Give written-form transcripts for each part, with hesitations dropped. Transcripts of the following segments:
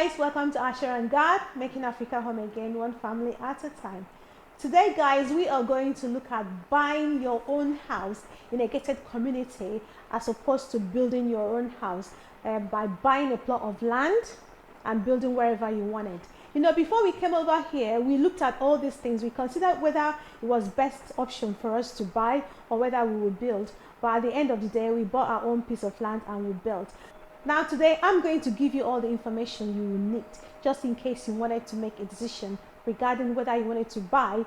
guys, welcome to AsherGad, making Africa home again, one family at a time. Today guys, we are going to look at buying your own house in a gated community as opposed to building your own house by buying a plot of land and building wherever you want it. You know, before we came over here, we looked at all these things. We considered whether it was best option for us to buy or whether we would build. But at the end of the day, we bought our own piece of land and we built. Now today, I'm going to give you all the information you will need, just in case you wanted to make a decision regarding whether you wanted to buy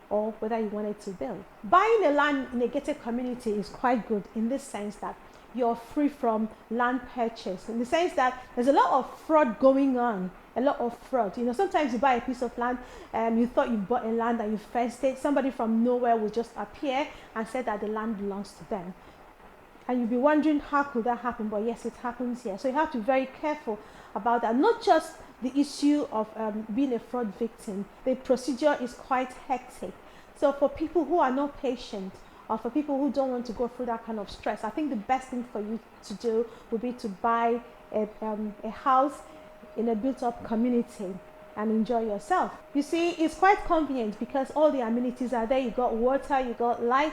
or whether you wanted to build. Buying a land in a gated community is quite good in this sense that you're free from land purchase, in the sense that there's a lot of fraud going on. A lot of fraud. You know, sometimes you buy a piece of land and you thought you bought a land and you fenced it. Somebody from nowhere will just appear and say that the land belongs to them. And you'll be wondering, how could that happen? But yes, it happens here. So you have to be very careful about that. Not just the issue of being a fraud victim. The procedure is quite hectic. So for people who are not patient, or for people who don't want to go through that kind of stress, I think the best thing for you to do would be to buy a house in a built-up community and enjoy yourself. You see, it's quite convenient because all the amenities are there. You got water, you got light,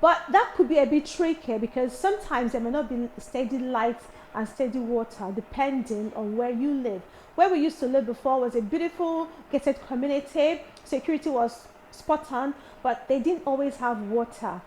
but that could be a bit tricky because sometimes there may not be steady light and steady water depending on where you live. Where we used to live before was a beautiful gated community. Security was spot on, but they didn't always have water.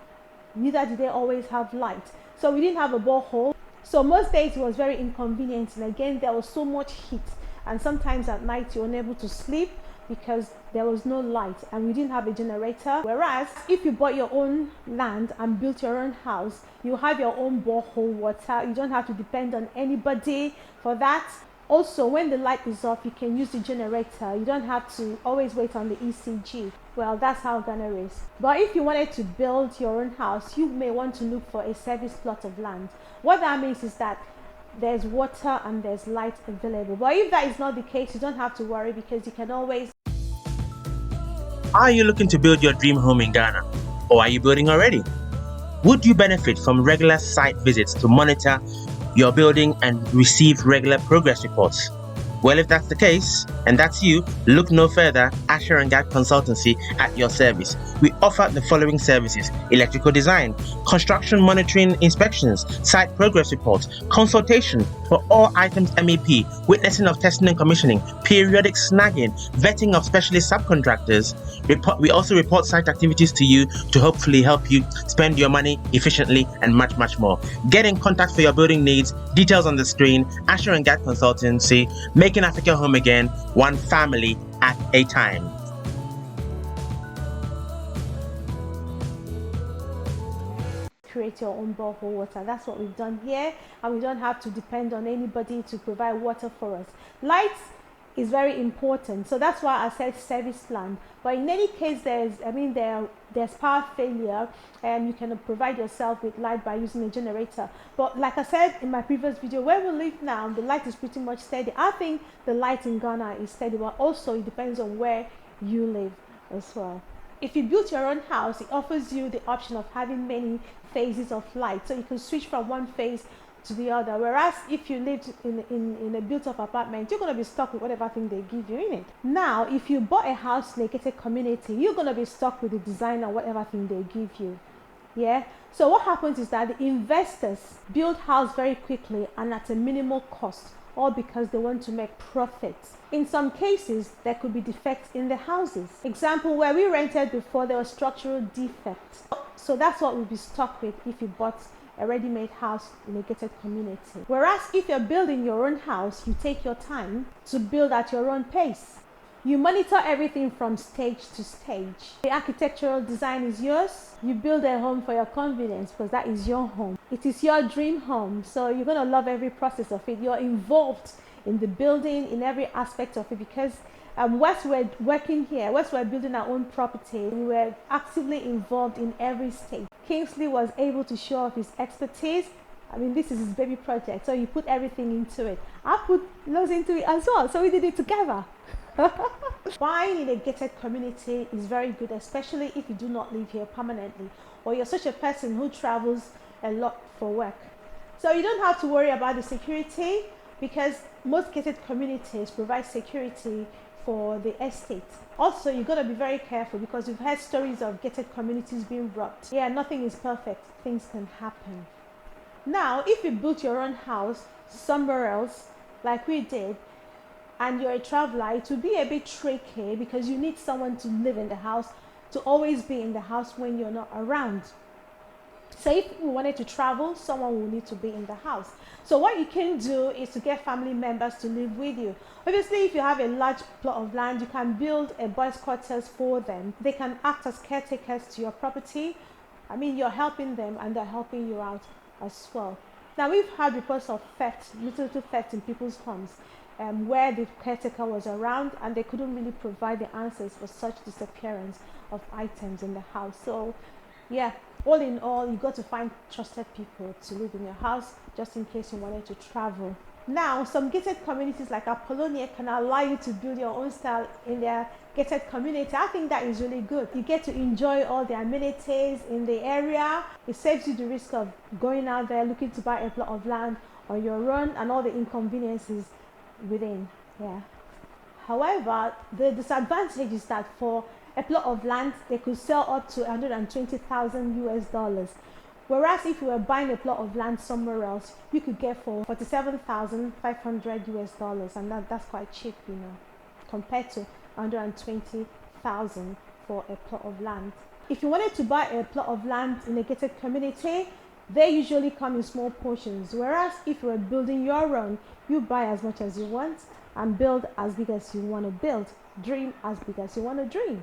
Neither did they always have light. So we didn't have a borehole. So most days it was very inconvenient, and again there was so much heat, and sometimes at night you were unable to sleep because there was no light and we didn't have a generator. Whereas if you bought your own land and built your own house, you have your own borehole water. You don't have to depend on anybody for that. Also, when the light is off, you can use the generator. You don't have to always wait on the ECG. Well, that's how Ghana is. But if you wanted to build your own house, you may want to look for a service plot of land. What that means is that there's water and there's light available. But if that is not the case, you don't have to worry because you can always... Are you looking to build your dream home in Ghana? Or are you building already? Would you benefit from regular site visits to monitor your building and receive regular progress reports? Well, if that's the case, and that's you, look no further. AsherGad Consultancy at your service. We offer the following services: electrical design, construction monitoring inspections, site progress reports, consultation for all items MEP, witnessing of testing and commissioning, periodic snagging, vetting of specialist subcontractors. We also report site activities to you to hopefully help you spend your money efficiently and much more. Get in contact for your building needs. Details on the screen. AsherGad Consultancy, making Africa home again, one family at a time. Create your own borehole water. That's what we've done here, and we don't have to depend on anybody to provide water for us. Lights is very important, so that's why I said service plan. But in any case, there's power failure, and you can provide yourself with light by using a generator. But like I said in my previous video, where we live now, the light is pretty much steady. I think the light in Ghana is steady, but also it depends on where you live as well. If you build your own house, it offers you the option of having many phases of light, so you can switch from one phase to the other. Whereas if you lived in a built-up apartment, you're going to be stuck with whatever thing they give you in it. Now, if you bought a house in a gated community, you're going to be stuck with the design and whatever thing they give you. Yeah. So what happens is that the investors build house very quickly and at a minimal cost, all because they want to make profits. In some cases, there could be defects in the houses. Example, where we rented before, there was structural defects. So that's what we'll be stuck with if you bought a ready-made house in a gated community. Whereas if you're building your own house, you take your time to build at your own pace. You monitor everything from stage to stage. The architectural design is yours. You build a home for your convenience because that is your home. It is your dream home, so you're going to love every process of it. You're involved in the building, in every aspect of it, because whilst we're working here, whilst we're building our own property, we were actively involved in every stage. Kingsley was able to show off his expertise. I mean, this is his baby project, so you put everything into it. I put loads into it as well, so we did it together. Buying in a gated community is very good, especially if you do not live here permanently, or you're such a person who travels a lot for work. So you don't have to worry about the security. because most gated communities provide security for the estate. Also, you got to be very careful because we've heard stories of gated communities being robbed. Yeah, nothing is perfect. Things can happen. Now, if you built your own house somewhere else, like we did, and you're a traveler, it will be a bit tricky because you need someone to live in the house, to always be in the house when you're not around. So if you wanted to travel, someone will need to be in the house. So what you can do is to get family members to live with you. Obviously, if you have a large plot of land, you can build a boys' quarters for them. They can act as caretakers to your property. I mean, you're helping them and they're helping you out as well. Now, we've had reports of theft, little theft in people's homes, where the caretaker was around and they couldn't really provide the answers for such disappearance of items in the house. So yeah, all in all, you got to find trusted people to live in your house just in case you wanted to travel. Now, some gated communities like Apollonia can allow you to build your own style in their gated community. I think that is really good. You get to enjoy all the amenities in the area. It saves you the risk of going out there looking to buy a plot of land on your own and all the inconveniences within. Yeah. However, the disadvantage is that for a plot of land, they could sell up to 120,000 US dollars. Whereas if you were buying a plot of land somewhere else, you could get for 47,500 US dollars, and that's quite cheap, you know, compared to 120,000 for a plot of land. If you wanted to buy a plot of land in a gated community, they usually come in small portions. Whereas if you were building your own, you buy as much as you want and build as big as you want to build, dream as big as you want to dream.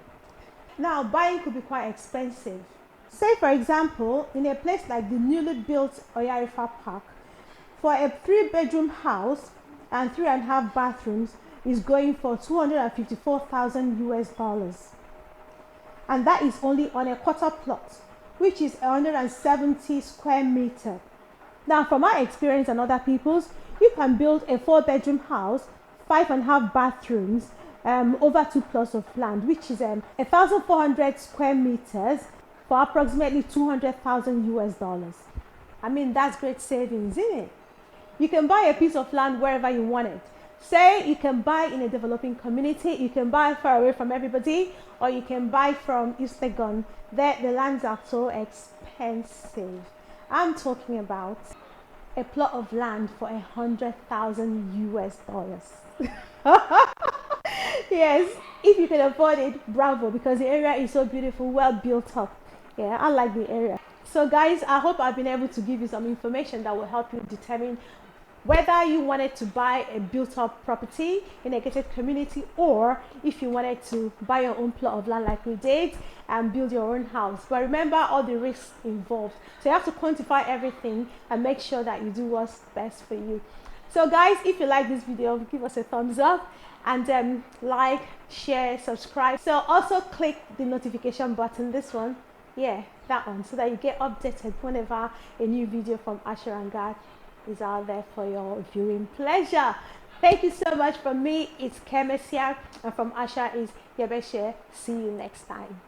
Now, buying could be quite expensive. Say, for example, in a place like the newly built Oyarifa Park, for a 3-bedroom house and 3.5 bathrooms is going for 254,000 US dollars. And that is only on a quarter plot, which is 170 square meters. Now, from my experience and other people's, you can build a 4-bedroom house, 5.5 bathrooms, over 2 plots of land, which is 1,400 square meters for approximately 200,000 US dollars. I mean, that's great savings, isn't it? You can buy a piece of land wherever you want it. Say you can buy in a developing community, you can buy far away from everybody, or you can buy from East Legon. There, the lands are so expensive. I'm talking about a plot of land for 100,000 US dollars. Yes, if you can afford it, bravo, because the area is so beautiful, well built up. Yeah, I like the area. So guys, I hope I've been able to give you some information that will help you determine whether you wanted to buy a built-up property in a gated community, or if you wanted to buy your own plot of land like we did and build your own house. But remember all the risks involved. So you have to quantify everything and make sure that you do what's best for you. So guys, if you like this video, give us a thumbs up and like, share, subscribe. So also click the notification button, this one. Yeah, that one, so that you get updated whenever a new video from AsherGad is out there for your viewing pleasure. Thank you so much. From me, it's Kemesia, and from Asher is Yabeshe. See you next time.